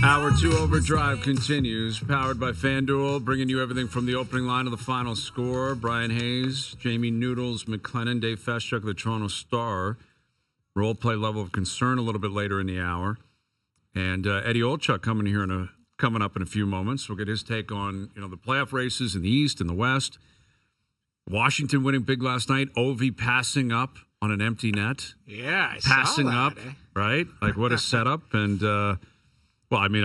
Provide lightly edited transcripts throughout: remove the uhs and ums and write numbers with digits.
Hour 2 Overdrive continues, powered by FanDuel, bringing you everything from the opening line to the final score. Bryan Hayes, Jamie Noodles, McLennan, Dave Feschuk, the Toronto Star. Role play level of concern a little bit later in the hour. And Eddie Olczyk coming up in a few moments. We'll get his take on the playoff races in the East and the West. Washington winning big last night. Ovi passing up on an empty net. Yeah, passing saw that, up, right? Like what a setup. And a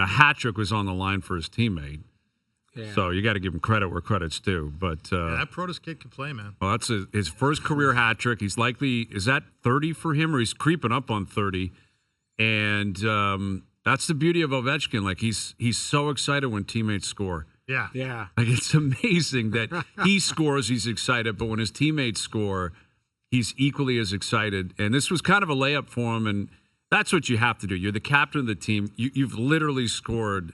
hat trick was on the line for his teammate. Yeah. So you got to give him credit where credit's due. But that Protas kid can play, man. Well, that's his first career hat trick. He's is that 30 for him, or he's creeping up on 30? And that's the beauty of Ovechkin. Like he's so excited when teammates score. Yeah. Like it's amazing that he scores, he's excited, but when his teammates score, he's equally as excited. And this was kind of a layup for him, and that's what you have to do. You're the captain of the team. You've literally scored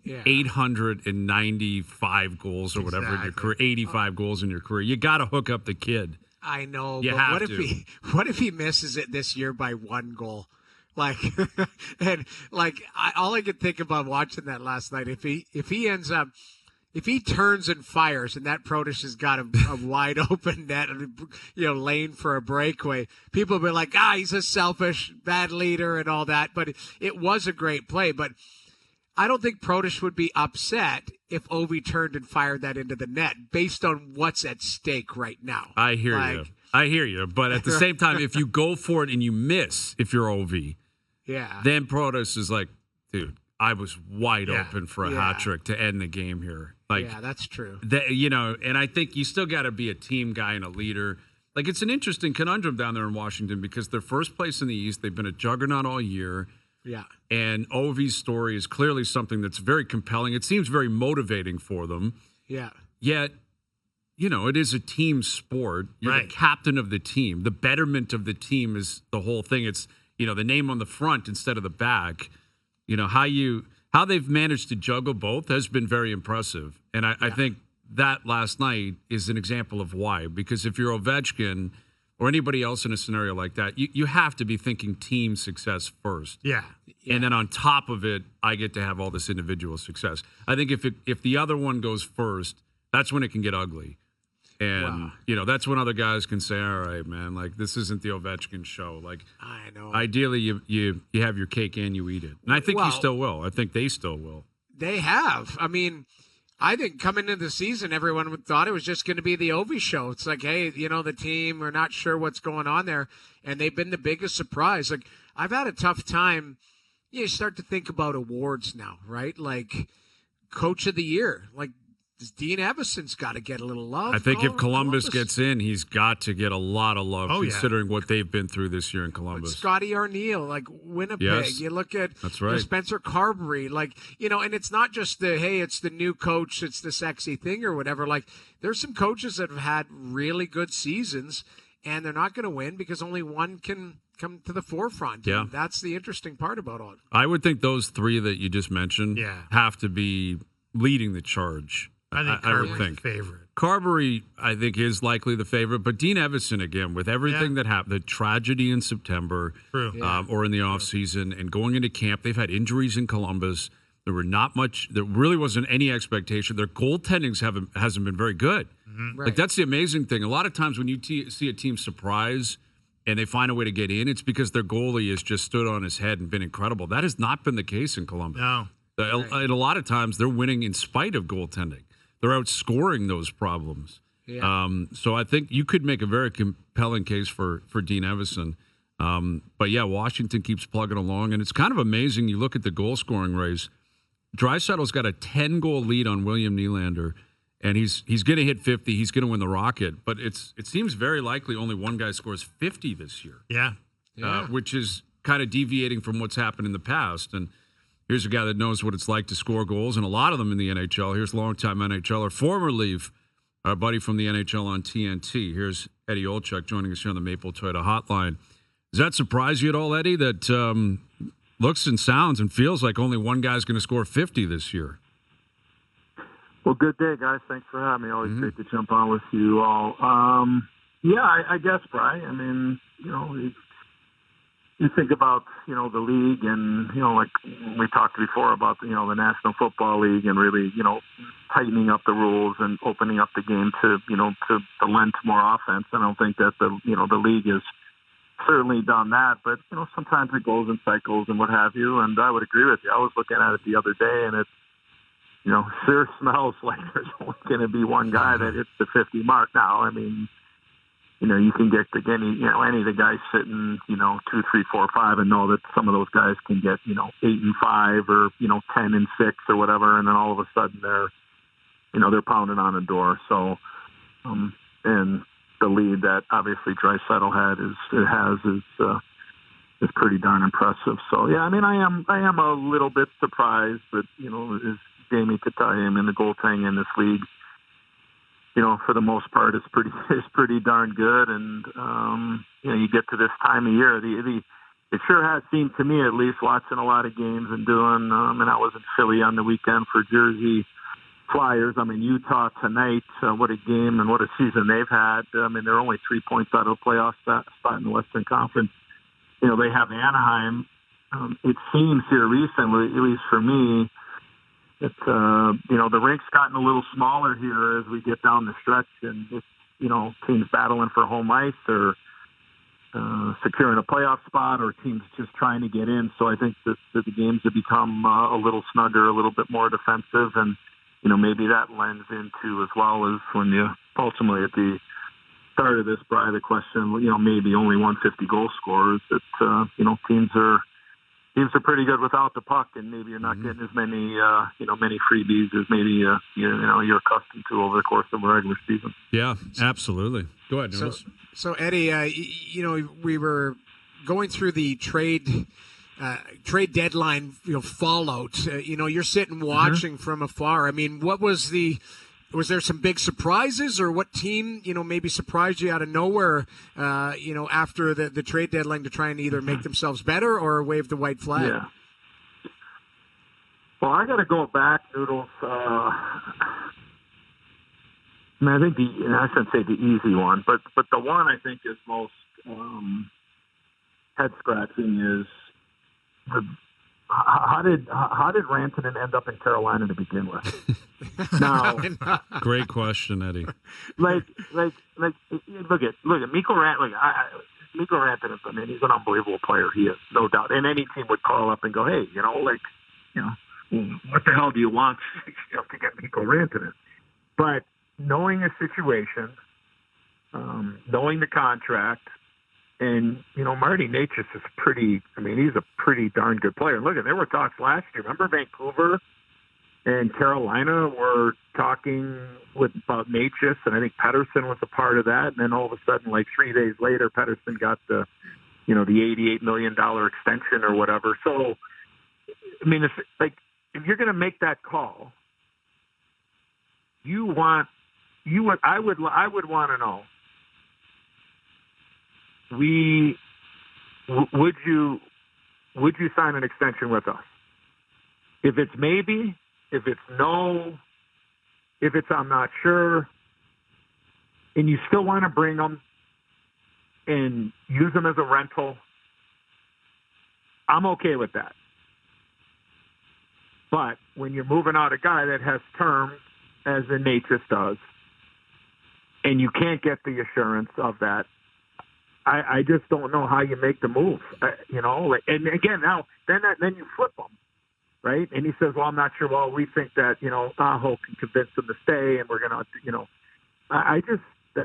895 goals or whatever in your career, 85 goals in your career. You got to hook up the kid. I know, you but have what if he misses it this year by one goal? All I could think about watching that last night, if he ends up, if he turns and fires and that Protas has got a wide open net and lane for a breakaway, people will be like, he's a selfish, bad leader and all that. But it was a great play. But I don't think Protas would be upset if Ovi turned and fired that into the net based on what's at stake right now. I hear you. But at the same time, if you go for it and you miss, if you're Ovi, then Protas is like, dude, I was wide open for a hat trick to end the game here. That's true. And I think you still got to be a team guy and a leader. Like, it's an interesting conundrum down there in Washington because they're first place in the East. They've been a juggernaut all year. Yeah. And Ovi's story is clearly something that's very compelling. It seems very motivating for them. Yeah. Yet, it is a team sport. You're the captain of the team. The betterment of the team is the whole thing. It's, the name on the front instead of the back. How they've managed to juggle both has been very impressive. And I think that last night is an example of why. Because if you're Ovechkin or anybody else in a scenario like that, you have to be thinking team success first. Yeah. And then on top of it, I get to have all this individual success. I think if the other one goes first, that's when it can get ugly. And, that's when other guys can say, all right, man, like, this isn't the Ovechkin show. Like, I know. Ideally, you have your cake and you eat it. And I think he still will. I think they still will. They have. I mean, I think coming into the season, everyone thought it was just going to be the Ovi show. It's like, hey, the team, we're not sure what's going on there. And they've been the biggest surprise. Like, I've had a tough time. You start to think about awards now, right? Like, Coach of the Year. Like, Dean Evason's got to get a little love. I think if Columbus gets in, he's got to get a lot of love considering what they've been through this year in Columbus. But Scotty Arneal, like Winnipeg. Yes. You look at That's right. Spencer Carberry, and it's not just it's the new coach, it's the sexy thing or whatever. Like, there's some coaches that have had really good seasons, and they're not going to win because only one can come to the forefront. Yeah. And that's the interesting part about it. I would think those three that you just mentioned have to be leading the charge. I think Carberry's the favorite. Carberry, I think, is likely the favorite. But Dean Evason, again, with everything that happened, the tragedy in September or in the offseason and going into camp, they've had injuries in Columbus. There really wasn't any expectation. Their goaltending hasn't been very good. Mm-hmm. Right. Like, that's the amazing thing. A lot of times when you see a team surprise and they find a way to get in, it's because their goalie has just stood on his head and been incredible. That has not been the case in Columbus. No. And a lot of times they're winning in spite of goaltending. They're outscoring those problems. Yeah. So I think you could make a very compelling case for Dean Evason. But, Washington keeps plugging along. And it's kind of amazing. You look at the goal-scoring race. Draisaitl's got a 10-goal lead on William Nylander. And he's going to hit 50. He's going to win the Rocket. But it seems very likely only one guy scores 50 this year. Yeah. Which is kind of deviating from what's happened in the past. And here's a guy that knows what it's like to score goals, and a lot of them in the NHL. Here's longtime NHLer, former Leaf, our buddy from the NHL on TNT. Here's Eddie Olczyk joining us here on the Maple Toyota Hotline. Does that surprise you at all, Eddie, that looks and sounds and feels like only one guy's going to score 50 this year? Well, good day, guys. Thanks for having me. Always great to jump on with you all. I guess, Brian. I mean, you think about, the league and, like we talked before about, the National Football League and really, tightening up the rules and opening up the game to, to lend to more offense. I don't think that the league has certainly done that, but, sometimes it goes in cycles and what have you. And I would agree with you. I was looking at it the other day and it, sure smells like there's only going to be one guy that hits the 50 mark now. I mean, you can get any of the guys sitting, 2, 3, 4, 5, and know that some of those guys can get, 8 and 5 or 10 and 6 or whatever, and then all of a sudden they're pounding on a door. So, and the lead that obviously Draisaitl is pretty darn impressive. So yeah, I mean, I am a little bit surprised, but as Jamie could tell you, I mean, the goaltending in this league, for the most part, is pretty darn good. And you get to this time of year, it sure has seemed to me, at least, watching a lot of games and doing. And I was in Philly on the weekend for Jersey Flyers. I mean, Utah tonight. What a game and what a season they've had. I mean, they're only 3 points out of the playoff spot in the Western Conference. They have Anaheim. It seems here recently, at least for me, that the rink's gotten a little smaller here as we get down the stretch, and it's, teams battling for home ice or securing a playoff spot, or teams just trying to get in. So I think that the games have become a little snugger, a little bit more defensive, and maybe that lends into, as well as when you ultimately at the start of this, Brian, the question, maybe only 150 goal scorers, that teams are pretty good without the puck, and maybe you're not getting as many many freebies as maybe you're accustomed to over the course of a regular season. Yeah, absolutely. Go ahead, Nicholas. So Eddie, we were going through the trade deadline, fallout. You're sitting watching from afar. I mean, was there some big surprises, or what team, maybe surprised you out of nowhere, after the trade deadline to try and either make themselves better or wave the white flag? Yeah. Well, I got to go back, Noodles. I think I shouldn't say the easy one, but the one I think is most head scratching is how did Rantanen end up in Carolina to begin with? Now, great question, Eddie. Look at Mikko Rantanen. Mikko Rantanen, I mean, he's an unbelievable player. He is, no doubt. And any team would call up and go, hey, what the hell do you want to get Mikko Rantanen? But knowing the situation, knowing the contract, and, Marty Necas is he's a pretty darn good player. Look, there were talks last year. Remember Vancouver and Carolina were talking about Necas, and I think Pettersson was a part of that. And then all of a sudden, like 3 days later, Pettersson got the $88 million extension or whatever. So, I mean, if you're going to make that call, I would want to know, would you sign an extension with us? If it's maybe, if it's no, if it's I'm not sure, and you still want to bring them and use them as a rental, I'm okay with that. But when you're moving out a guy that has terms, as the Necas does, and you can't get the assurance of that, I just don't know how you make the move, and again, now, then you flip them, right? And he says, well, I'm not sure. Well, we think that, Aho can convince them to stay, and we're going to,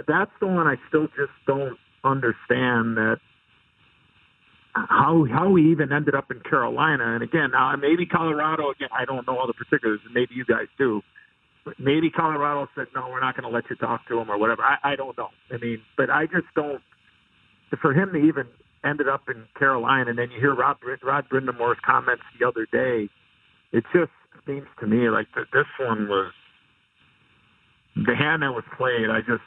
that's the one I still just don't understand, that how we even ended up in Carolina. And again, now maybe Colorado, again, I don't know all the particulars, and maybe you guys do. Maybe Colorado said, no, we're not going to let you talk to him or whatever. I don't know. I mean, but I just don't. For him to even ended up in Carolina, and then you hear Rod Brindamore's comments the other day, it just seems to me like this one was the hand that was played. I just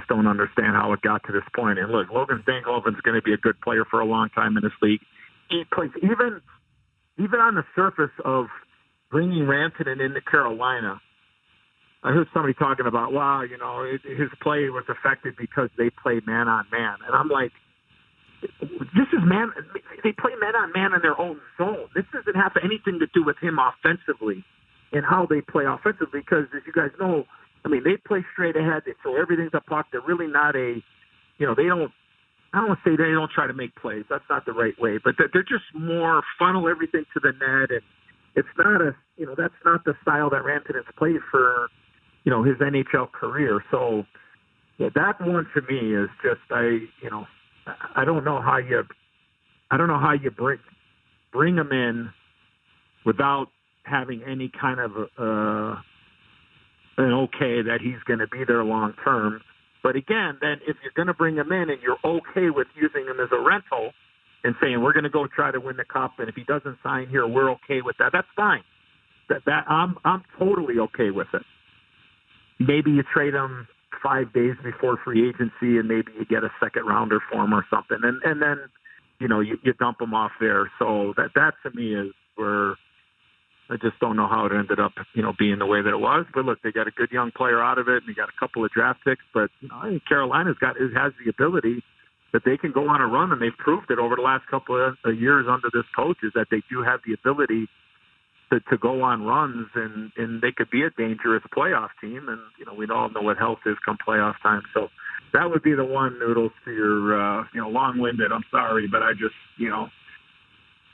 don't understand how it got to this point. And look, Logan Stankoven's going to be a good player for a long time in this league. He plays even on the surface of bringing Rantanen into Carolina. I heard somebody talking about, wow, his play was affected because they played man on man. And I'm like, this is man. They play man on man in their own zone. This doesn't have anything to do with him offensively and how they play offensively. Because as you guys know, I mean, they play straight ahead. They throw everything to the puck. They're really not a, they don't. I don't want to say they don't try to make plays. That's not the right way. But they're just more funnel everything to the net, and it's not that's not the style that Rantanen's played for, his NHL career. So yeah, that one to me is just I don't know how you bring him in without having any kind of an okay that he's going to be there long term. But again, then if you're going to bring him in and you're okay with using him as a rental and saying we're going to go try to win the cup, and if he doesn't sign here, we're okay with that. That's fine. That I'm totally okay with it. Maybe you trade him 5 days before free agency, and maybe you get a second rounder for him or something, and then you dump him off there. So that to me is where I just don't know how it ended up being the way that it was. But look, they got a good young player out of it, and they got a couple of draft picks. But I think Carolina's has the ability that they can go on a run, and they've proved it over the last couple of years under this coach is that they do have the ability to go on runs, and they could be a dangerous playoff team. And we all know what health is come playoff time. So that would be the one, Noodles, to your long-winded. I'm sorry, but I just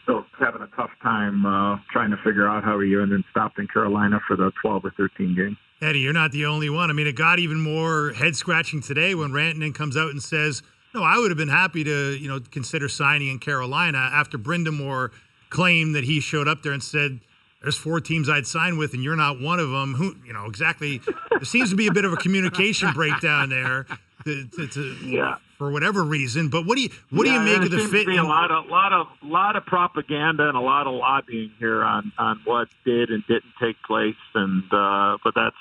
still having a tough time trying to figure out how he ended stopped in Carolina for the 12 or 13 game. Eddie, you're not the only one. I mean, it got even more head-scratching today when Rantanen comes out and says, no, I would have been happy to, consider signing in Carolina after Brindamore claimed that he showed up there and said, there's 4 teams I'd sign with, and you're not one of them. Who, exactly. There seems to be a bit of a communication breakdown there. For whatever reason, but what do you make of the fit? A lot of propaganda and a lot of lobbying here on what did and didn't take place, and but that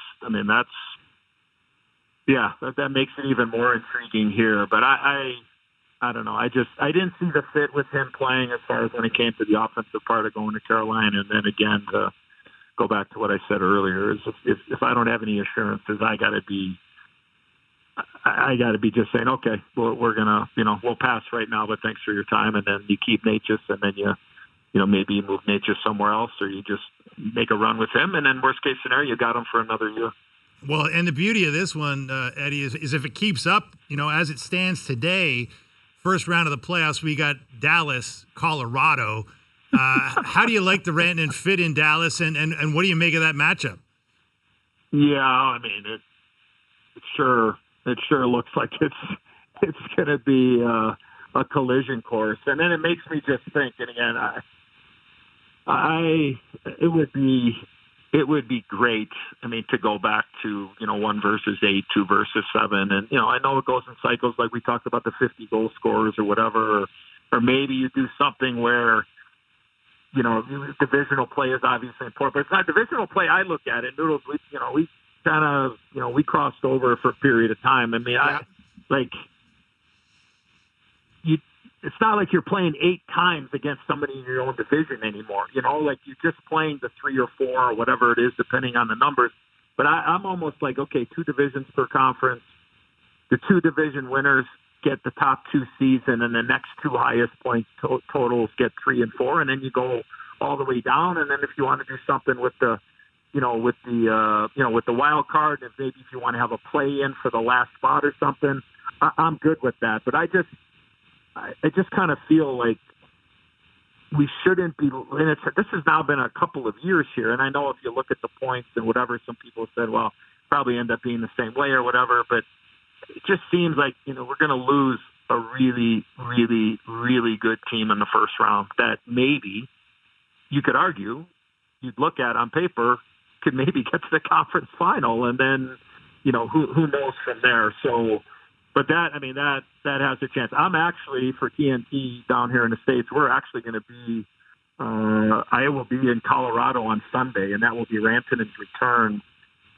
makes it even more intriguing here. But I don't know. I didn't see the fit with him playing as far as when it came to the offensive part of going to Carolina, and then again to go back to what I said earlier is if I don't have any assurances, I got to be just saying, okay, we're gonna, we'll pass right now, but thanks for your time. And then you keep Natchez, and then maybe you move Natchez somewhere else, or you just make a run with him. And then worst case scenario, you got him for another year. Well, and the beauty of this one, Eddie, is if it keeps up, as it stands today, first round of the playoffs, we got Dallas, Colorado. How do you like the Rantanen fit in Dallas, and what do you make of that matchup? Yeah, I mean, it sure looks like it's going to be a collision course, and then it makes me just think. And again, it would be great. I mean, to go back to 1 versus 8, 2 versus 7, and I know it goes in cycles, like we talked about the 50 goal scorers or whatever, or maybe you do something where divisional play is obviously important, but it's not divisional play. I look at it, Noodles. We kind of, we crossed over for a period of time. I mean, it's not like you're playing 8 times against somebody in your own division anymore. Like you're just playing the 3 or 4 or whatever it is, depending on the numbers. But I'm almost like, okay, 2 divisions per conference. The 2 division winners get the top 2 seeds, and then the next 2 highest point totals get 3 and 4, and then you go all the way down. And then if you want to do something with the with the wild card, and maybe if you want to have a play-in for the last spot or something, I'm good with that. But I just kind of feel like we shouldn't be. And this has now been a couple of years here, and I know if you look at the points and whatever, some people said, well, probably end up being the same way or whatever. But it just seems like we're going to lose a really, really, really good team in the first round that maybe you could argue you'd look at on paper could maybe get to the conference final, and then, who knows from there. So, but that has a chance. I'm actually, for TNT down here in the States, we're actually going to be, I will be in Colorado on Sunday, and that will be Rantanen's return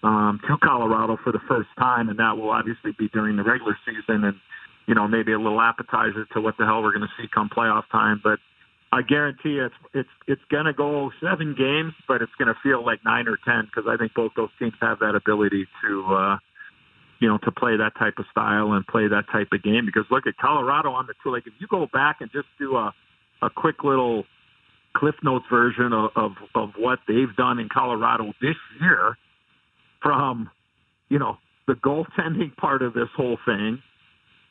to Colorado for the first time, and that will obviously be during the regular season, and, maybe a little appetizer to what the hell we're going to see come playoff time. But I guarantee it's going to go 7 games, but it's going to feel like 9 or 10, because I think both those teams have that ability to to play that type of style and play that type of game. Because look at Colorado on the tour. Like if you go back and just do a quick little Cliff Notes version of what they've done in Colorado this year, from the goaltending part of this whole thing,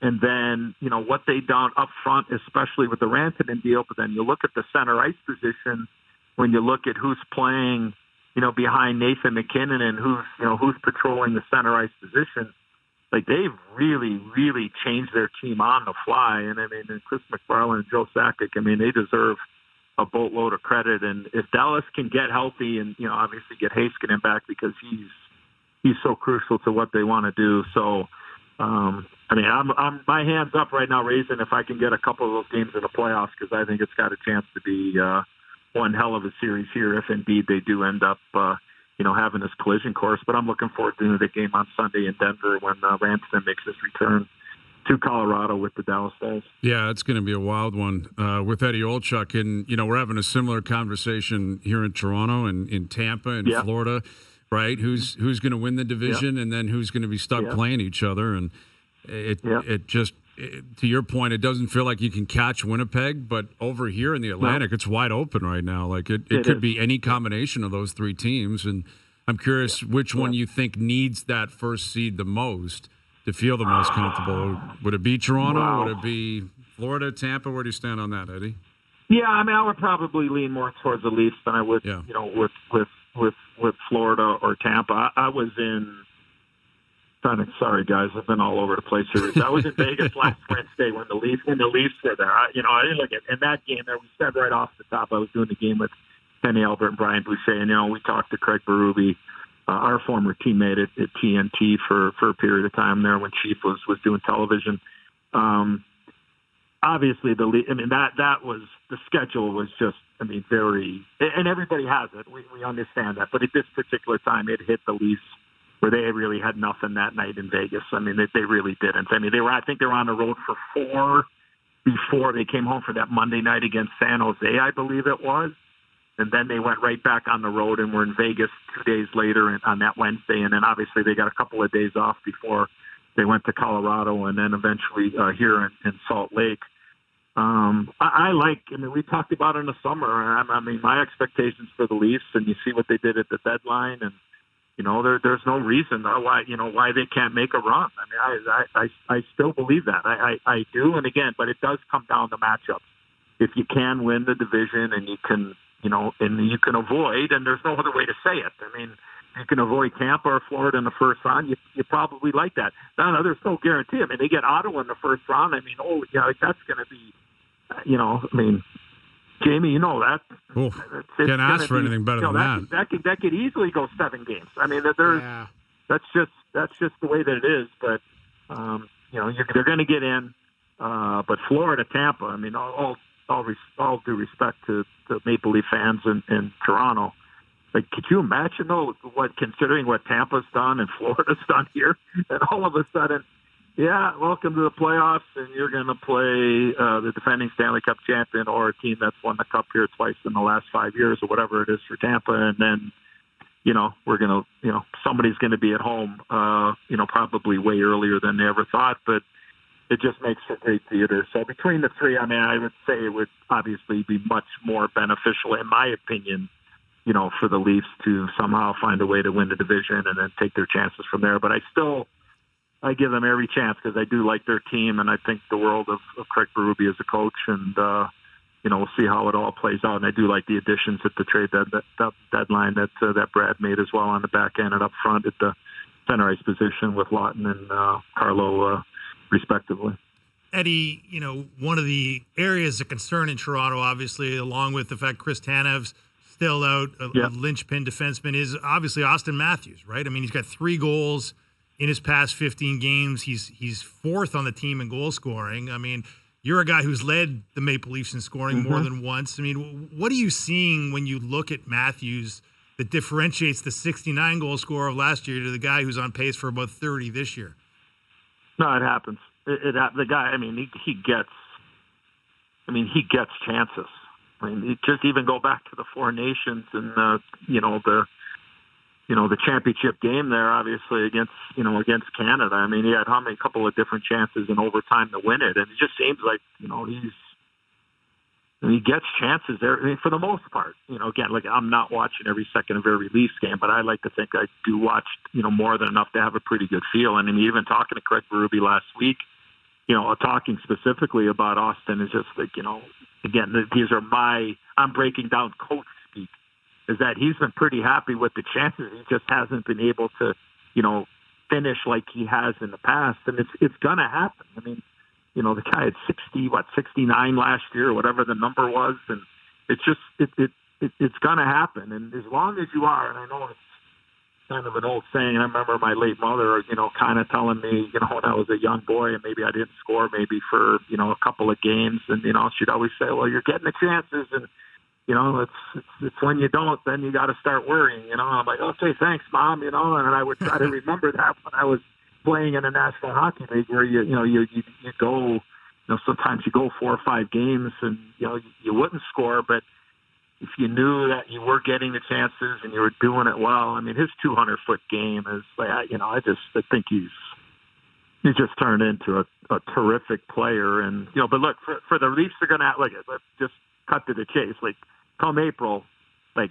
and then what they done up front, especially with the Rantanen deal. But then you look at the center ice position when you look at who's playing behind Nathan McKinnon and who's patrolling the center ice position. Like they've really, really changed their team on the fly. And I mean, and Chris McFarland and Joe Sakic, I mean, they deserve a boatload of credit. And if Dallas can get healthy and, obviously get Heiskanen back, because he's so crucial to what they want to do. So, I mean, I'm my hands up right now raising if I can get a couple of those games in the playoffs, because I think it's got a chance to be one hell of a series here if indeed they do end up, having this collision course. But I'm looking forward to the game on Sunday in Denver when Rantanen makes his return to Colorado with the Dallas Stars. Yeah, it's going to be a wild one with Eddie Olczyk. And, we're having a similar conversation here in Toronto and in Tampa and Florida, right? Who's going to win the division and then who's going to be stuck playing each other. And it just, to your point, it doesn't feel like you can catch Winnipeg, but over here in the Atlantic, it's wide open right now. Like it could be any combination of those three teams. And I'm curious which one you think needs that first seed the most to feel the most comfortable. Would it be Toronto? Wow. Would it be Florida, Tampa? Where do you stand on that, Eddie? Yeah, I mean, I would probably lean more towards the Leafs than I would, with Florida or Tampa. I was in. Sorry, guys, I've been all over the place here. I was in Vegas last Wednesday when the Leafs were there. I didn't look at in that game there. We said right off the top, I was doing the game with Kenny Albert and Brian Boucher, and we talked to Craig Berube, our former teammate at TNT for a period of time there when Chief was doing television. Obviously, that was the schedule was just very, and everybody has it. We understand that, but at this particular time, it hit the Leafs where they really had nothing that night in Vegas. I mean, they really didn't. I mean, I think they were on the road for 4 before they came home for that Monday night against San Jose, I believe it was. And then they went right back on the road and were in Vegas 2 days later on that Wednesday. And then obviously they got a couple of days off before they went to Colorado and then eventually here in Salt Lake. We talked about it in the summer. My expectations for the Leafs, and you see what they did at the deadline, and there's no reason why they can't make a run. I still believe that. I do. And again, but it does come down to matchups. If you can win the division and you can, and you can avoid, and there's no other way to say it. I mean, you can avoid Tampa or Florida in the first round. You probably like that. No, there's no guarantee. I mean, they get Ottawa in the first round. I mean, that's going to be, Jamie, that. Can't ask for anything better than that. That could easily go 7 games. I mean, that's just the way that it is. But they're going to get in. But Florida, Tampa. I mean, all due respect to the Maple Leaf fans in Toronto. Like, could you imagine considering what Tampa's done and Florida's done here, and all of a sudden, welcome to the playoffs, and you're going to play the defending Stanley Cup champion or a team that's won the Cup here twice in the last 5 years or whatever it is for Tampa. And then, we're going to, somebody's going to be at home, probably way earlier than they ever thought. But it just makes for great theater. So between the three, I would say it would obviously be much more beneficial, in my opinion, for the Leafs to somehow find a way to win the division and then take their chances from there. But I give them every chance because I do like their team, and I think the world of Craig Berube as a coach, and we'll see how it all plays out. And I do like the additions at the trade deadline that Brad made as well on the back end and up front at the center ice position with Lawton and Carlo, respectively. Eddie, one of the areas of concern in Toronto, obviously, along with the fact Chris Tanev's still out, a linchpin defenseman, is obviously Austin Matthews, right? I mean, he's got 3 goals in his past 15 games. He's 4th on the team in goal scoring. I mean, you're a guy who's led the Maple Leafs in scoring more than once. I mean, what are you seeing when you look at Matthews that differentiates the 69 goal scorer of last year to the guy who's on pace for about 30 this year? No, it happens. The guy, he gets chances. I mean, just even go back to the Four Nations and the championship game there, obviously against Canada. I mean, he had a couple of different chances in overtime to win it, and it just seems like he gets chances there. I mean, for the most part, again, like I'm not watching every second of every Leafs game, but I like to think I do watch more than enough to have a pretty good feel. And I mean, even talking to Craig Berube last week, talking specifically about Austin is just like again, I'm breaking down coach speak. Is that he's been pretty happy with the chances. He just hasn't been able to, finish like he has in the past. And it's going to happen. I mean, the guy had 69 last year or whatever the number was. And it's just, it's going to happen. And as long as you are, and I know it's kind of an old saying, I remember my late mother, kind of telling me, when I was a young boy and maybe I didn't score maybe for, a couple of games. And, she'd always say, well, you're getting the chances. And, it's when you don't, then you got to start worrying. I'm like, okay, thanks, Mom. And I would try to remember that when I was playing in a National Hockey League, where you go, sometimes you go 4 or 5 games and you wouldn't score, but if you knew that you were getting the chances and you were doing it well, I mean, his 200-foot game is like, I think he's just turned into a terrific player. And but look, for the Leafs, they're going to let's just cut to the chase. Like, come April, like,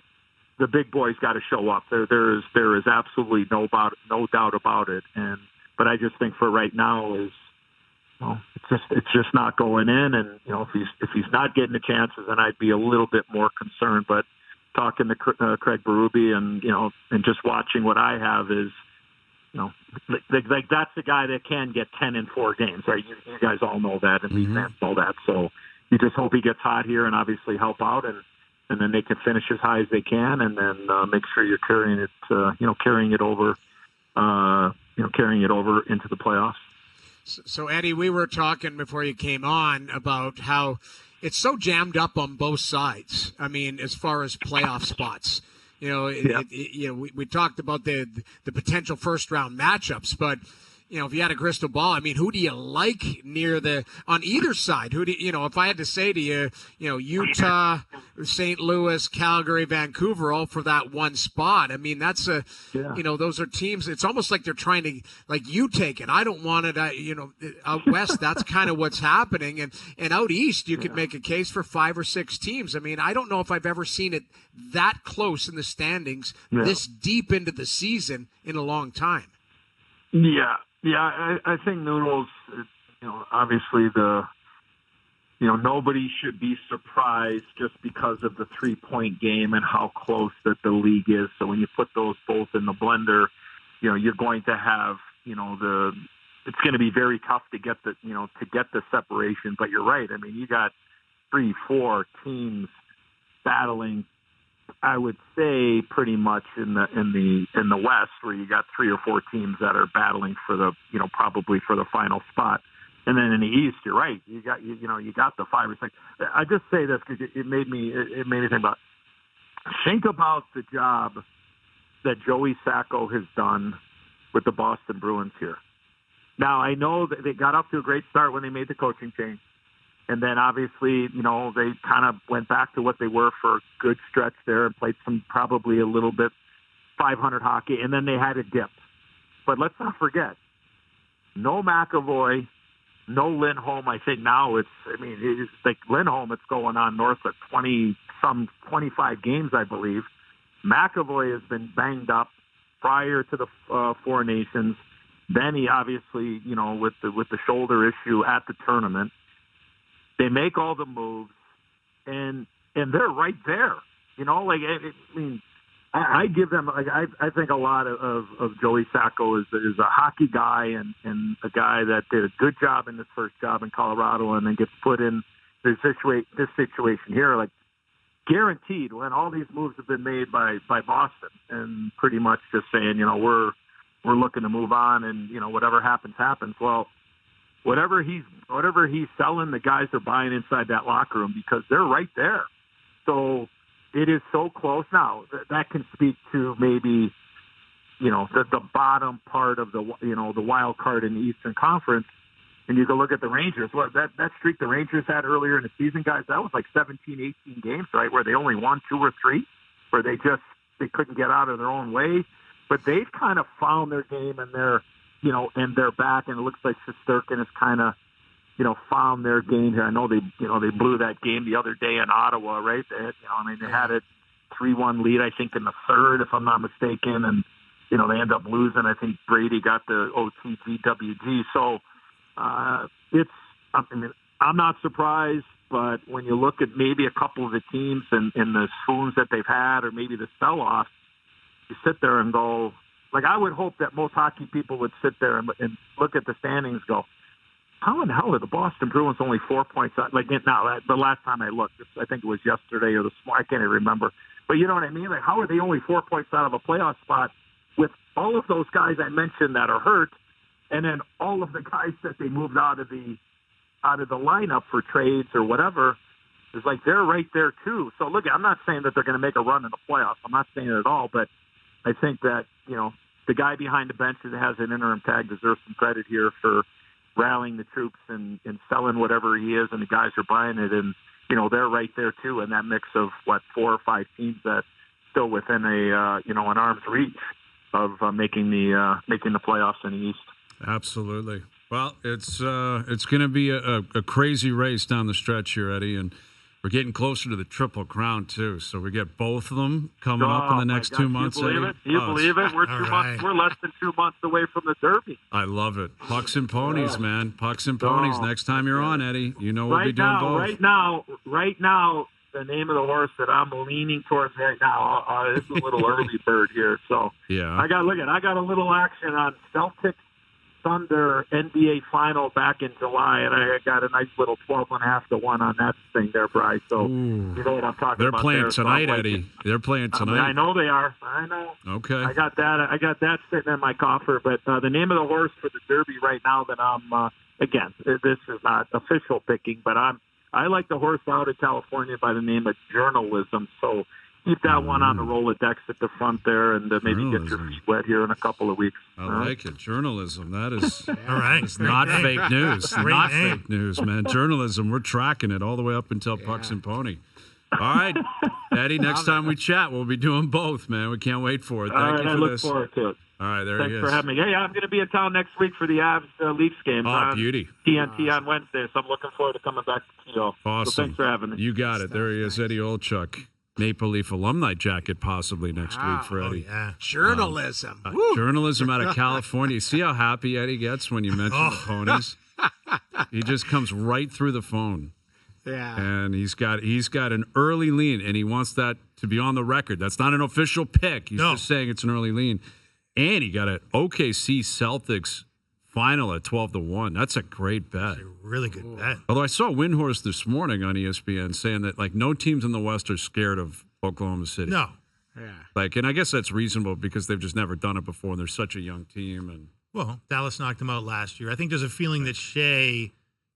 the big boys got to show up. There is absolutely no doubt about it. But I just think for right now is, it's just not going in. And if he's not getting the chances, then I'd be a little bit more concerned. But talking to Craig Berube and just watching what I have is, like that's the guy that can get 10 in 4 games, right? You guys all know that, and Leafs fans know that. So you just hope he gets hot here and obviously help out, and then they can finish as high as they can, and then make sure you're carrying it over into the playoffs. So Eddie, we were talking before you came on about how it's so jammed up on both sides. I mean, as far as playoff spots, we talked about the potential first round matchups, but if you had a crystal ball, I mean, who do you like on either side? Who do if I had to say to you, Utah, St. Louis, Calgary, Vancouver, all for that one spot. I mean, that's those are teams. It's almost like they're trying to, like, you take it. I don't want it. Out west, that's kind of what's happening. And out east, you could make a case for 5 or 6 teams. I mean, I don't know if I've ever seen it that close in the standings, this deep into the season in a long time. Yeah. Yeah, I think Noodles, obviously nobody should be surprised just because of the 3-point game and how close that the league is. So when you put those both in the blender, you're going to have, it's going to be very tough to get the separation. But you're right. I mean, you got 3-4 teams battling, I would say, pretty much in the West, where you got 3 or 4 teams that are battling for the probably for the final spot, and then in the East, you're right. You got the 5 or 6. I just say this because it made me think about the job that Joey Sacco has done with the Boston Bruins here. Now I know that they got off to a great start when they made the coaching change. And then obviously, they kind of went back to what they were for a good stretch there and played some probably a little bit 500 hockey. And then they had a dip. But let's not forget, no McAvoy, no Lindholm. I think now it's like Lindholm, it's going on north of 25 games, I believe. McAvoy has been banged up prior to the 4 Nations. Then he obviously, with the shoulder issue at the tournament. They make all the moves, and they're right there. I give them, I think a lot of Joey Sacco is a hockey guy and a guy that did a good job in his first job in Colorado, and then gets put in this situation here, like, guaranteed, when all these moves have been made by Boston, and pretty much just saying, we're looking to move on, and whatever happens. Well, whatever he's selling, the guys are buying inside that locker room because they're right there. So it is so close. Now that can speak to maybe, the bottom part of the wild card in the Eastern Conference. And you can look at the Rangers. Well, that streak the Rangers had earlier in the season, guys, that was like 17, 18 games, right? Where they only won 2 or 3, where they couldn't get out of their own way. but they've kind of found their game and they're back, and it looks like Shesterkin has kind of, found their game here. I know they blew that game the other day in Ottawa, right? They had it 3-1 lead, I think, in the third, if I'm not mistaken, and they end up losing. I think Brady got the OTGWG. So I'm not surprised, but when you look at maybe a couple of the teams and the swoons that they've had, or maybe the sell-off, you sit there and go, like, I would hope that most hockey people would sit there and look at the standings and go, how in the hell are the Boston Bruins only 4 points out? Like, now, the last time I looked, I think it was yesterday or this morning, I can't even remember. But you know what I mean? Like, how are they only 4 points out of a playoff spot with all of those guys I mentioned that are hurt, and then all of the guys that they moved out of the lineup for trades or whatever? It's like they're right there too. So look, I'm not saying that they're going to make a run in the playoffs. I'm not saying it at all, but I think that the guy behind the bench that has an interim tag deserves some credit here for rallying the troops and selling whatever he is, and the guys are buying it, and they're right there too in that mix of 4 or 5 teams that still within an arm's reach of making the playoffs in the East. Absolutely. Well, it's going to be a crazy race down the stretch here, Eddie, and we're getting closer to the Triple Crown too. So we get both of them coming up in the next 2 months. Do you believe it? Do you believe it? We're 2 months. We're less than 2 months away from the Derby. I love it. Pucks and ponies, man. Pucks and ponies. Next time you're on, Eddie, we'll be doing both. Right now, the name of the horse that I'm leaning towards right now is a little early bird here. So yeah, I got a little action on Celtic Thunder NBA final back in July, and I got a nice little 12.5 to 1 on that thing there, Bryce. So you know what I'm talking They're about. Playing there. tonight, so Eddie. They're playing tonight. I know they are. I know. Okay. I got that sitting in my coffer. But the name of the horse for the Derby right now that I'm again, this is not official picking, but I like the horse out of California by the name of Journalism. So keep that one on the Rolodex at the front there, and maybe get your feet wet here in a couple of weeks. I like it. Journalism. That is all right. It's not fake news. Not fake news, man. Journalism. We're tracking it all the way up until Pucks and Pony. All right, Eddie. Next time we chat, we'll be doing both, man. We can't wait for it. Thank you for I look this. forward to it. All right, there he is. Thanks for having me. Yeah, I'm going to be in town next week for the Avs Leafs game. Oh, beauty. TNT on Wednesday, so I'm looking forward to coming back to Keto. Awesome. So thanks for having me. You got it. There he is, Eddie Olczyk. Maple Leaf alumni jacket possibly next week for Eddie. Oh, yeah. Journalism. Journalism out of California. See how happy Eddie gets when you mention the ponies? He just comes right through the phone. Yeah. And he's got an early lean, and he wants that to be on the record. That's not an official pick. He's just saying it's an early lean. And he got an OKC Celtics final at 12 to 1. That's a great bet. That's a really good bet. Although I saw Windhorst this morning on ESPN saying that no teams in the West are scared of Oklahoma City. No. Yeah. And I guess that's reasonable because they've just never done it before, and they're such a young team. And well, Dallas knocked them out last year. I think there's a feeling that Shea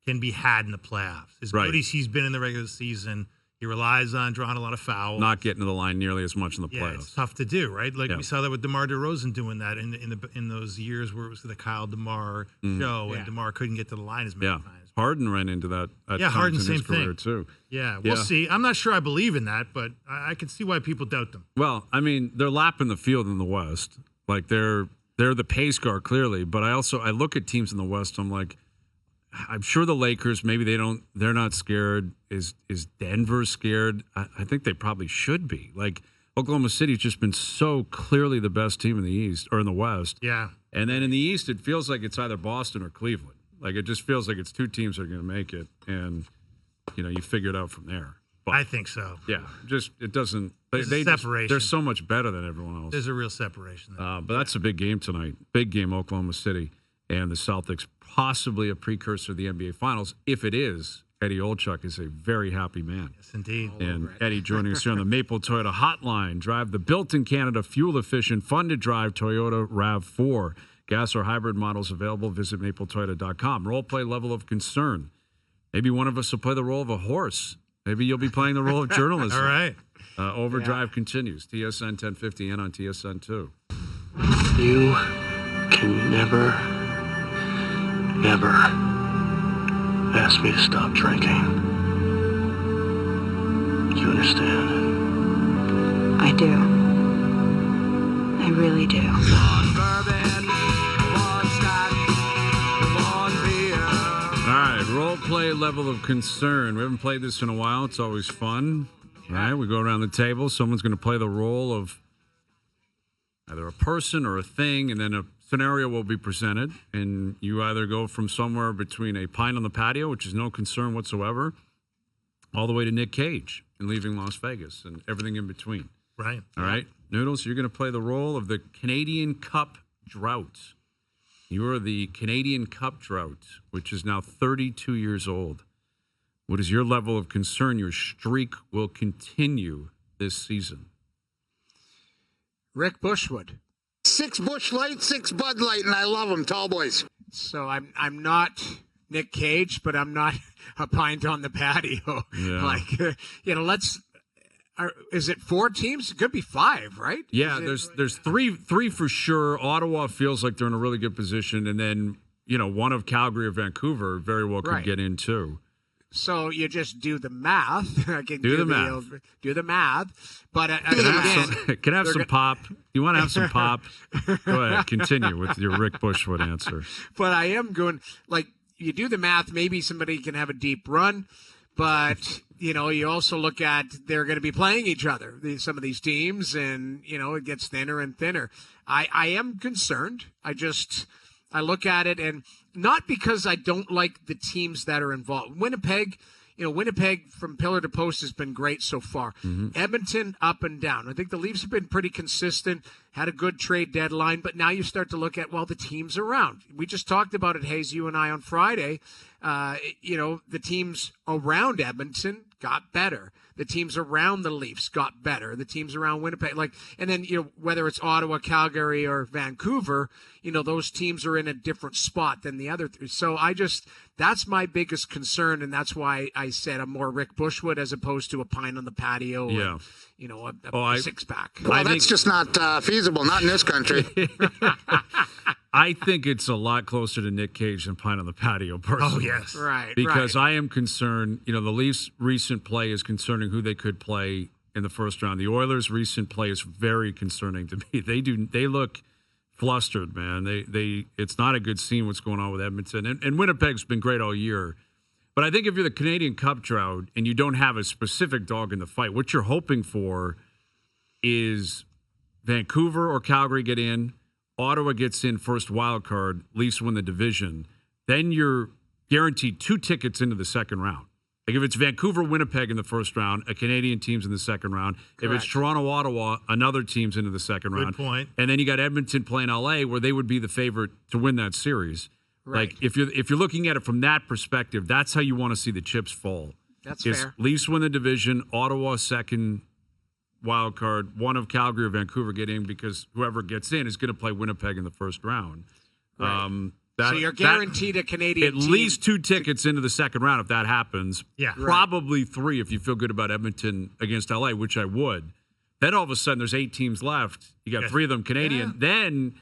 can be had in the playoffs. As good as he's been in the regular season, he relies on drawing a lot of fouls. Not getting to the line nearly as much in the playoffs. It's tough to do, right? We saw that with DeMar DeRozan doing that in those years where it was the Kyle DeMar show, and DeMar couldn't get to the line as many times. Harden ran into that at Harden, times in same his career thing. too. Yeah, we'll see. I'm not sure I believe in that, but I can see why people doubt them. Well, I mean, they're lapping the field in the West. Like they're the pace car clearly, but I look at teams in the West. I'm like, I'm sure the Lakers, maybe they're not scared. Is Denver scared? I think they probably should be. Like Oklahoma City's just been so clearly the best team in the East or in the West. Yeah. And then in the East, it feels like it's either Boston or Cleveland. Like it just feels like it's two teams that are going to make it, and you figure it out from there. But, I think so. Yeah, just it doesn't. Separation. They're so much better than everyone else. There's a real separation there. But that's a big game tonight. Big game, Oklahoma City and the Celtics, possibly a precursor to the NBA Finals. If it is, Eddie Olczyk is a very happy man. Yes, indeed. And Eddie joining us here on the Maple Toyota Hotline. Drive the built-in-Canada, fuel-efficient, fun-to-drive Toyota RAV4. Gas or hybrid models available. Visit mapletoyota.com. Role play level of concern. Maybe one of us will play the role of a horse. Maybe you'll be playing the role of journalism. All right. OverDrive continues. TSN 1050 and on TSN 2. You can never ask me to stop drinking. Do you understand? I do. I really do. All right, role play level of concern. We haven't played this in a while. It's always fun. All right, we go around the table. Someone's going to play the role of either a person or a thing, and then a scenario will be presented. And you either go from somewhere between a pint on the patio, which is no concern whatsoever, all the way to Nick Cage and leaving Las Vegas and everything in between. Right. All right, Noodles, you're going to play the role of the Canadian Cup drought. You are the Canadian Cup drought, which is now 32 years old. What is your level of concern your streak will continue this season? Rick Bushwood. 6 Busch Light, 6 Bud Light, and I love them, tall boys. So I'm not Nick Cage, but I'm not a pint on the patio. Yeah. Is it 4 teams? It could be 5, right? Yeah, there's three for sure. Ottawa feels like they're in a really good position, and then one of Calgary or Vancouver very well could get in too. So you just do the math. I can do the math. Do the math. But can I have some pop? You want to have some pop? Go ahead. Continue with your Rick Bushwood answer. But I am going, you do the math. Maybe somebody can have a deep run. But, you also look at they're going to be playing each other, some of these teams, and, it gets thinner and thinner. I am concerned. I look at it, and not because I don't like the teams that are involved. Winnipeg from pillar to post has been great so far. Mm-hmm. Edmonton, up and down. I think the Leafs have been pretty consistent, had a good trade deadline, but now you start to look at, the teams around. We just talked about it, Hayes, you and I on Friday. The teams around Edmonton got better. The teams around the Leafs got better. The teams around Winnipeg, and then, whether it's Ottawa, Calgary, or Vancouver, those teams are in a different spot than the other three. So that's my biggest concern, and that's why I said I'm more Rick Bushwood as opposed to a pint on the patio. Yeah. And, a 6-pack. Well, that's just not feasible, not in this country. I think it's a lot closer to Nick Cage than pint on the patio, personally. Oh, yes. Right. Because I am concerned, the Leafs' recent play is concerning who they could play in the first round. The Oilers' recent play is very concerning to me. They look flustered, man. It's not a good scene what's going on with Edmonton. And Winnipeg's been great all year. But I think if you're the Canadian Cup drought and you don't have a specific dog in the fight, what you're hoping for is Vancouver or Calgary get in, Ottawa gets in first wild card, Leafs win the division. Then you're guaranteed 2 tickets into the second round. Like if it's Vancouver, Winnipeg in the first round, a Canadian team's in the second round. Correct. If it's Toronto, Ottawa, another team's into the second round. Good point. And then you got Edmonton playing LA, where they would be the favorite to win that series. Right. Like if you're looking at it from that perspective, that's how you want to see the chips fall. That's fair. Leafs win the division, Ottawa second wild card, one of Calgary or Vancouver get in, because whoever gets in is going to play Winnipeg in the first round. Right. So you're guaranteed a Canadian at team. least 2 tickets into the second round if that happens. Yeah. Probably 3 if you feel good about Edmonton against LA, which I would. Then all of a sudden there's 8 teams left. You got 3 of them Canadian. Yeah. Then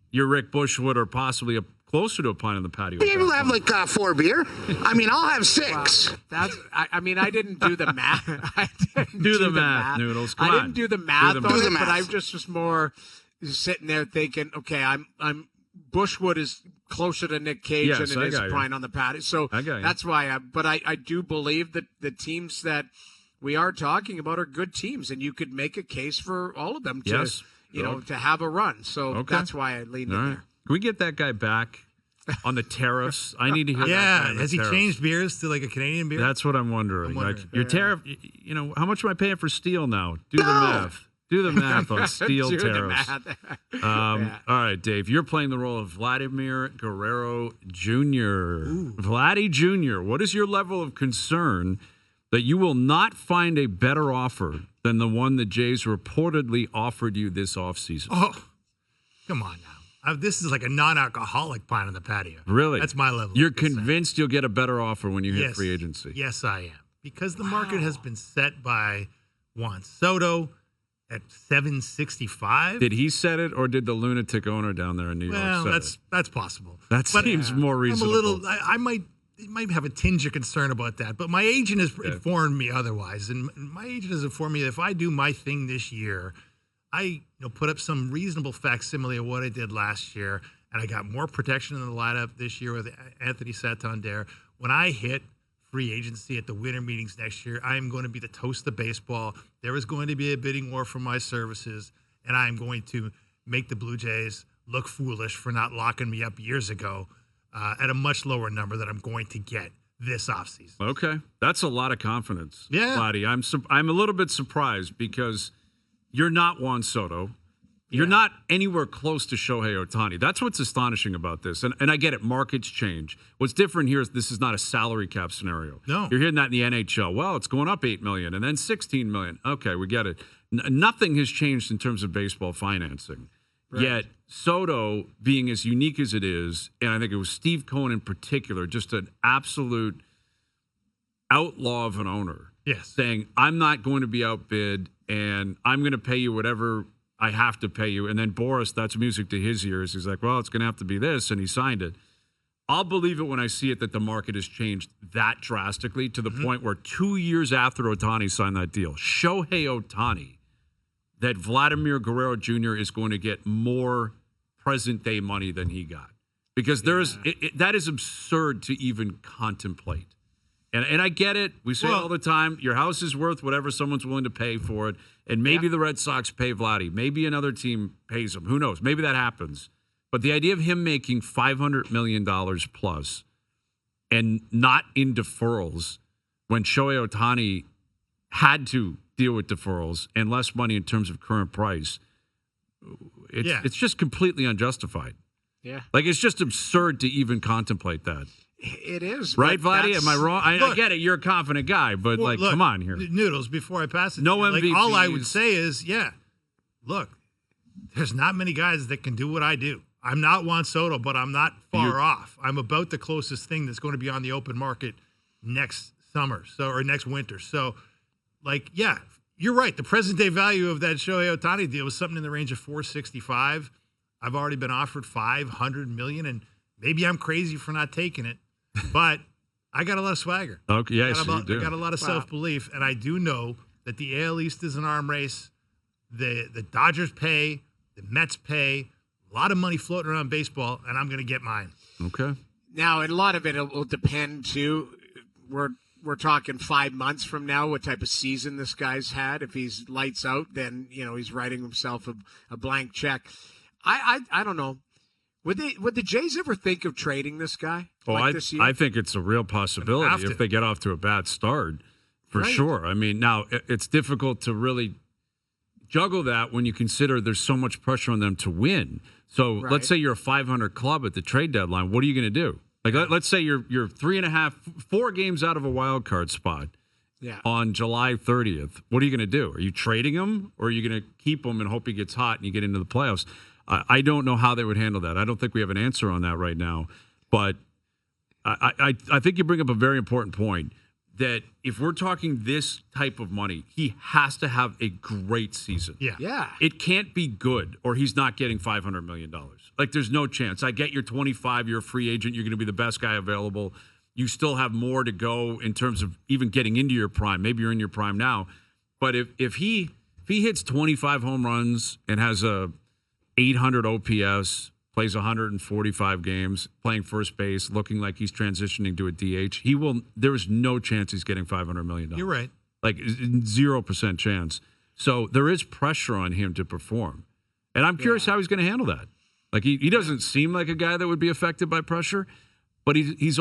you're Rick Bushwood or possibly closer to a pint on the patio. Be able to have 4 beer. I'll have 6. Wow. I didn't do the math. Do the math, Noodles. Come on. I didn't do the math on it, math. but I just was more sitting there thinking, okay, I'm Bushwood is closer to Nick Cage than it is pint on the patio. So that's why I do believe that the teams that we are talking about are good teams, and you could make a case for all of them to to have a run. So that's why I leaned in there. Can we get that guy back on the tariffs? I need to hear that guy on the has he tariffs. Changed beers to like a Canadian beer? That's what I'm wondering. Like your tariff, how much am I paying for steel now? Do the math. Do the math on steel tariffs. All right, Dave, you're playing the role of Vladimir Guerrero Jr. Vladdy Jr., what is your level of concern that you will not find a better offer than the one the Jays reportedly offered you this offseason? Oh, come on now. This is like a non-alcoholic pint on the patio. Really? That's my level. You're convinced you'll get a better offer when you hit free agency? Yes, I am. Because the market has been set by Juan Soto at $765. Did he set it, or did the lunatic owner down there in New York set it? That's possible. That seems more reasonable. I might have a tinge of concern about that, but my agent has informed me otherwise. And my agent has informed me that if I do my thing this year, I put up some reasonable facsimile of what I did last year, and I got more protection in the lineup this year with Anthony Santander. When I hit free agency at the winter meetings next year, I am going to be the toast of baseball. There is going to be a bidding war for my services, and I am going to make the Blue Jays look foolish for not locking me up years ago at a much lower number that I'm going to get this offseason. Okay. That's a lot of confidence. Yeah. Vladdy. I'm a little bit surprised because you're not Juan Soto. You're not anywhere close to Shohei Ohtani. That's what's astonishing about this. And I get it. Markets change. What's different here is this is not a salary cap scenario. No. You're hearing that in the NHL. Well, it's going up $8 million and then $16 million. Okay, we get it. Nothing has changed in terms of baseball financing. Right. Yet Soto, being as unique as it is, and I think it was Steve Cohen in particular, just an absolute outlaw of an owner. Yes. Saying, I'm not going to be outbid, and I'm going to pay you whatever I have to pay you. And then Boris, that's music to his ears. He's like, well, it's going to have to be this, and he signed it. I'll believe it when I see it that the market has changed that drastically to the point where 2 years after Ohtani signed that deal, Shohei Ohtani, that Vladimir Guerrero Jr. is going to get more present-day money than he got. Because that is absurd to even contemplate. And I get it. We say it all the time. Your house is worth whatever someone's willing to pay for it. And maybe the Red Sox pay Vladdy. Maybe another team pays him. Who knows? Maybe that happens. But the idea of him making $500 million plus and not in deferrals when Shohei Ohtani had to deal with deferrals and less money in terms of current price, it's just completely unjustified. Yeah. Like, it's just absurd to even contemplate that. It is. Right, Vladdy? Am I wrong? I get it. You're a confident guy, but, look, come on here. Noodles, before I pass it, no MVPs. All I would say is, look, there's not many guys that can do what I do. I'm not Juan Soto, but I'm not far off. I'm about the closest thing that's going to be on the open market next summer, or next winter. So, you're right. The present day value of that Shohei Ohtani deal was something in the range of $465. I've already been offered $500 million, and maybe I'm crazy for not taking it, but I got a lot of swagger. Okay, yes, I you do. got a lot of self-belief, and I do know that the AL East is an arm race. The Dodgers pay, the Mets pay, a lot of money floating around baseball, and I'm going to get mine. Okay. Now, and a lot of it will depend, too. We're talking 5 months from now, what type of season this guy's had. If he's lights out, then, he's writing himself a blank check. I don't know. Would the Jays ever think of trading this guy this year? I think it's a real possibility if they get off to a bad start, for sure. I mean, now, it's difficult to really juggle that when you consider there's so much pressure on them to win. So let's say you're a 500 club at the trade deadline. What are you going to do? Like, let's say you're 4 games out of a wild card spot on July 30th. What are you going to do? Are you trading him, or are you going to keep him and hope he gets hot and you get into the playoffs? I don't know how they would handle that. I don't think we have an answer on that right now. But I think you bring up a very important point, that if we're talking this type of money, he has to have a great season. Yeah. It can't be good, or he's not getting $500 million. Like, there's no chance. I get you're 25, you're a free agent, you're going to be the best guy available. You still have more to go in terms of even getting into your prime. Maybe you're in your prime now. But if he hits 25 home runs and has a 800 OPS, plays 145 games, playing first base, looking like he's transitioning to a DH, there is no chance he's getting $500 million. You're right. Like, 0% chance. So there is pressure on him to perform. And I'm curious how he's going to handle that. Like, he doesn't seem like a guy that would be affected by pressure, but he's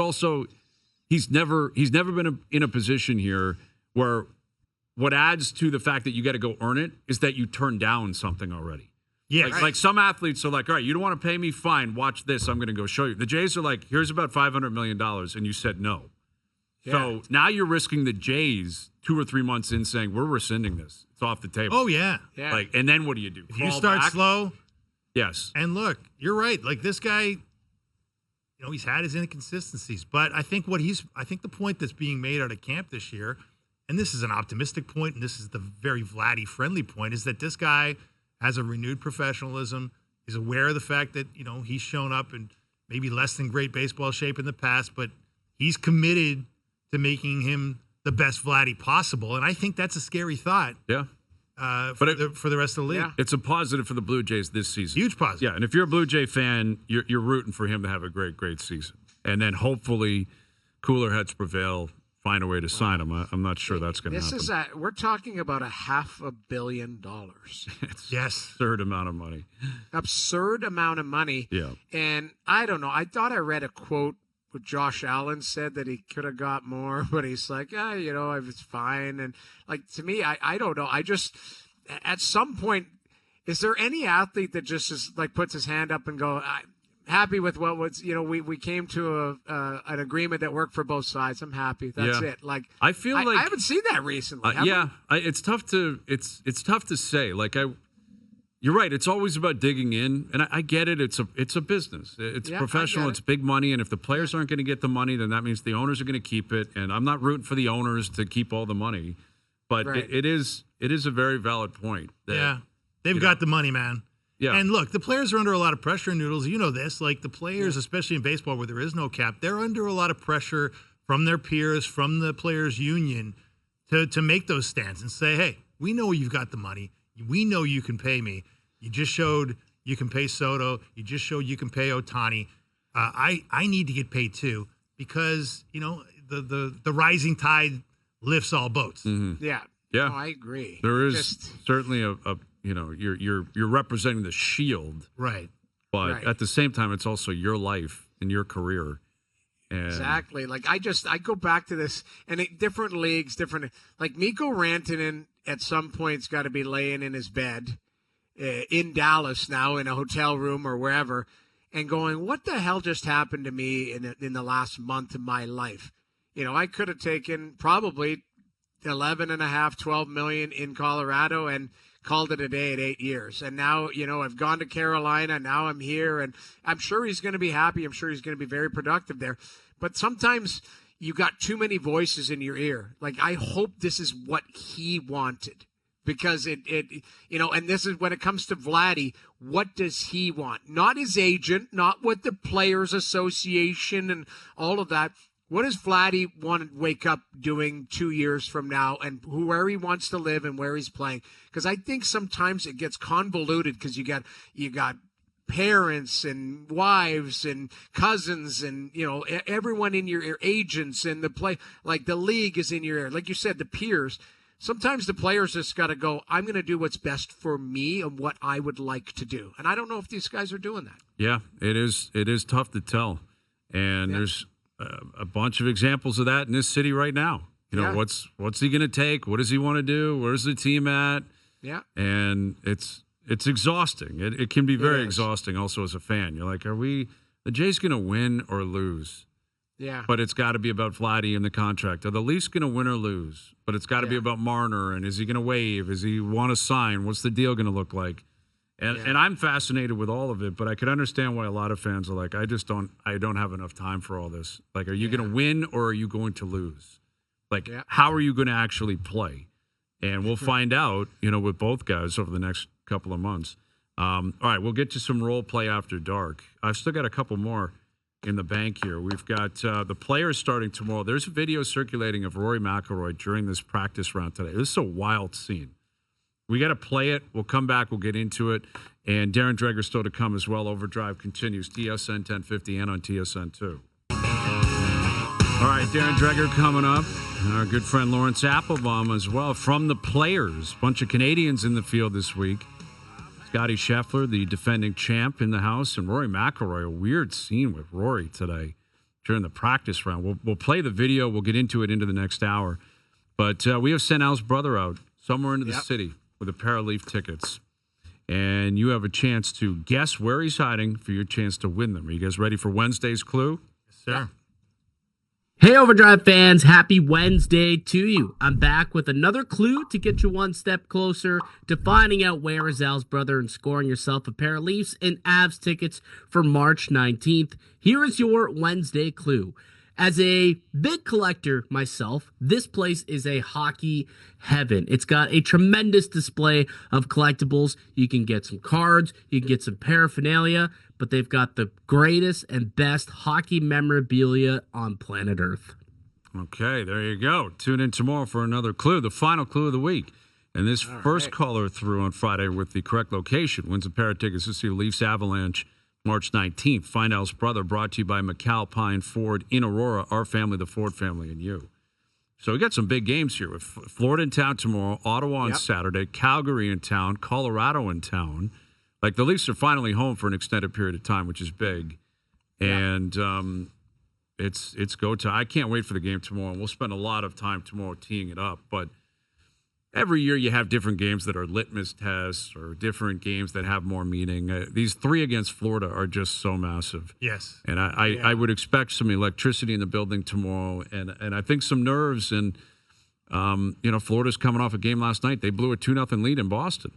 never been in a position here where what adds to the fact that you got to go earn it is that you turn down something already. Yeah, like some athletes are like, all right, you don't want to pay me? Fine, watch this. I'm going to go show you. The Jays are like, here's about $500 million, and you said no. Yeah. So now you're risking the Jays 2 or 3 months in saying, we're rescinding this. It's off the table. Oh, yeah. Like, and then what do you do? If you start slow. Yes. And look, you're right. Like, this guy, he's had his inconsistencies. But I think the point that's being made out of camp this year, and this is an optimistic point, and this is the very Vladdy-friendly point, is that this guy has a renewed professionalism. He's aware of the fact that, he's shown up in maybe less than great baseball shape in the past, but he's committed to making him the best Vladdy possible. And I think that's a scary thought. Yeah. for the rest of the league. Yeah. It's a positive for the Blue Jays this season. Huge positive. Yeah, and if you're a Blue Jay fan, you're rooting for him to have a great season. And then hopefully cooler heads prevail, find a way to sign him. I'm not sure that's going to happen. We're talking about $500 million. It's Yes. absurd amount of money. Absurd amount of money. Yeah. And I don't know. I thought I read a quote where Josh Allen said that he could have got more, but he's like, it's fine. And like, to me, I don't know. I just, at some point, is there any athlete that just is like puts his hand up and go, I'm happy with what was, we came to an agreement that worked for both sides. I'm happy. That's it. Like, I feel like I haven't seen that recently. It's tough to say. Like you're right. It's always about digging in, and I get it. It's a business. It's professional. It's big money, and if the players aren't going to get the money, then that means the owners are going to keep it. And I'm not rooting for the owners to keep all the money, but Right. it is a very valid point. That, They've got the money, man. Yeah. And look, the players are under a lot of pressure, Noodles. You know this. Like the players, especially in baseball where there is no cap, they're under a lot of pressure from their peers, from the players' union to make those stands and say, hey, we know you've got the money. We know you can pay me. You just showed you can pay Soto. You just showed you can pay Ohtani. I need to get paid too because, the rising tide lifts all boats. Mm-hmm. Yeah. Yeah. No, I agree. There is certainly you're representing the shield, Right. but at the same time, it's also your life and your career. And Exactly. Like I go back to this, and different leagues, like Mikko Rantanen at some point's got to be laying in his bed in Dallas now in a hotel room or wherever, and going, what the hell just happened to me in the last month of my life? I could have taken probably 12 million in Colorado and called it a day at 8 years. And now, I've gone to Carolina. Now I'm here, and I'm sure he's going to be happy. I'm sure he's going to be very productive there. But sometimes you got too many voices in your ear. Like, I hope this is what he wanted. Because and this is when it comes to Vladdy, what does he want? Not his agent, not what the Players Association and all of that. What does Vladdy want to wake up doing 2 years from now, and where he wants to live and where he's playing? Because I think sometimes it gets convoluted because you got parents and wives and cousins and everyone in your ear, agents and the league is in your ear, like you said, the peers. Sometimes the players just got to go, I'm going to do what's best for me and what I would like to do. And I don't know if these guys are doing that. Yeah, it is tough to tell. And there's a bunch of examples of that in this city right now. What's he going to take? What does he want to do? Where's the team at? Yeah. And it's exhausting. It can be very exhausting also as a fan. You're like, are the Jays going to win or lose? Yeah. But it's got to be about Vladdy and the contract. Are the Leafs going to win or lose? But it's got to be about Marner, and is he going to waive? Is he want to sign? What's the deal going to look like? And I'm fascinated with all of it, but I could understand why a lot of fans are like, I don't have enough time for all this. Like, are you going to win or are you going to lose? Like, how are you going to actually play? And we'll find out, with both guys over the next couple of months. All right, we'll get to some role play after dark. I've still got a couple more in the bank here. We've got the players starting tomorrow. There's a video circulating of Rory McIlroy during this practice round today. This is a wild scene. We got to play it. We'll come back. We'll get into it. And Darren Dreger still to come as well. OverDrive continues. TSN 1050 and on TSN 2. All right, Darren Dreger coming up. Our good friend Lawrence Applebaum as well from the players. Bunch of Canadians in the field this week. Scotty Scheffler, the defending champ, in the house, and Rory McIlroy. A weird scene with Rory today during the practice round. We'll play the video. We'll get into it into the next hour. But we have sent Al's brother out somewhere into the city with a pair of Leaf tickets. And you have a chance to guess where he's hiding for your chance to win them. Are you guys ready for Wednesday's clue? Yes, sir. Hey, OverDrive fans, happy Wednesday to you. I'm back with another clue to get you one step closer to finding out where is Al's brother and scoring yourself a pair of Leafs and Avs tickets for March 19th. Here is your Wednesday clue. As a big collector myself, this place is a hockey heaven. It's got a tremendous display of collectibles. You can get some cards, you can get some paraphernalia, but they've got the greatest and best hockey memorabilia on planet Earth. Okay, there you go. Tune in tomorrow for another clue, the final clue of the week. And this first caller through on Friday with the correct location wins a pair of tickets to see Leafs Avalanche March 19th. Find Al's brother, brought to you by McAlpine Ford in Aurora, our family, the Ford family, and you. So we got some big games here with Florida in town tomorrow, Ottawa on Saturday, Calgary in town, Colorado in town. Like, the Leafs are finally home for an extended period of time, which is big. And it's go time. I can't wait for the game tomorrow. And we'll spend a lot of time tomorrow teeing it up. But every year you have different games that are litmus tests or different games that have more meaning. These 3 against Florida are just so massive. Yes. And I would expect some electricity in the building tomorrow. And I think some nerves. And, Florida's coming off a game last night. They blew a 2-0 lead in Boston.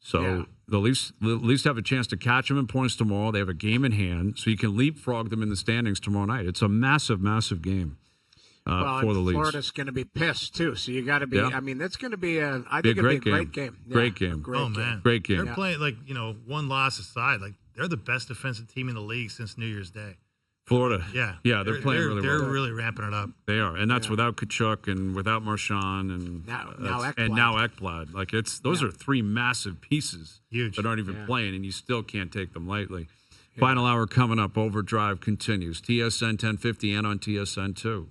So the Leafs have a chance to catch them in points tomorrow. They have a game in hand. So you can leapfrog them in the standings tomorrow night. It's a massive, massive game. For the Leafs. Florida's going to be pissed too, so you got to be. Yeah. I mean, that's going to be a. I think it'll be a great game. Yeah, Great game. Great game. They're playing one loss aside, they're the best defensive team in the league since New Year's Day. Florida. Yeah, they're playing really well. They're really ramping it up. They are, and that's without Kachuk and without Marchand and now Ekblad. Like, those are 3 massive pieces Huge. that aren't even playing, and you still can't take them lightly. Final hour coming up. OverDrive continues. TSN 1050 and on TSN 2.